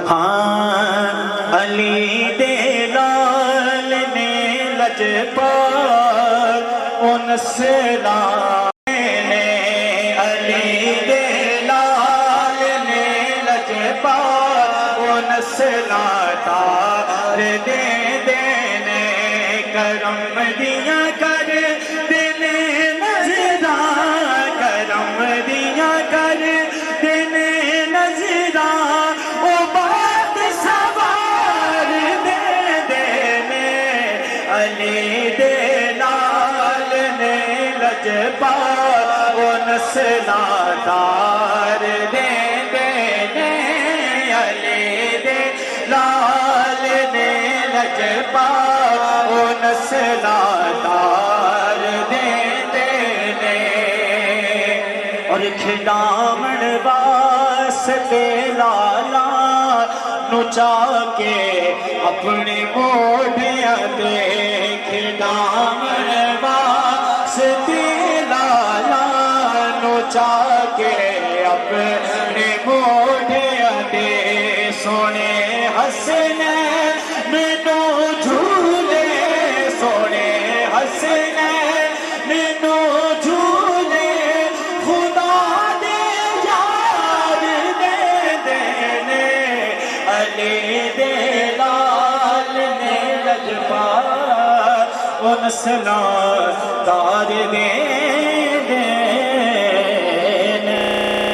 ہاں علی دے لال نے لجپال ان سلام علی دے لال نے لجپال ان سلاتار دے دینے کرم دیا کر دینے نظران کرم دیا کر دینے نظران او بات سوار دے دینے علی دے لال نے لجپال ان سلاتار دے دینے علی دے لال نے لجپال ان سلاتار دے دینے اور کھدامن واسطے لالا نو چاہ کے اپنے موڑیاں دے کھدامن واسطے لالا نو چاہ کے اپنے موڑیاں دے سونے حسنے مینو جھولے سونے حسنے مینو جھولے خدا دے یار دے دینے علی دے لال نے لجپال ان سلاتار دے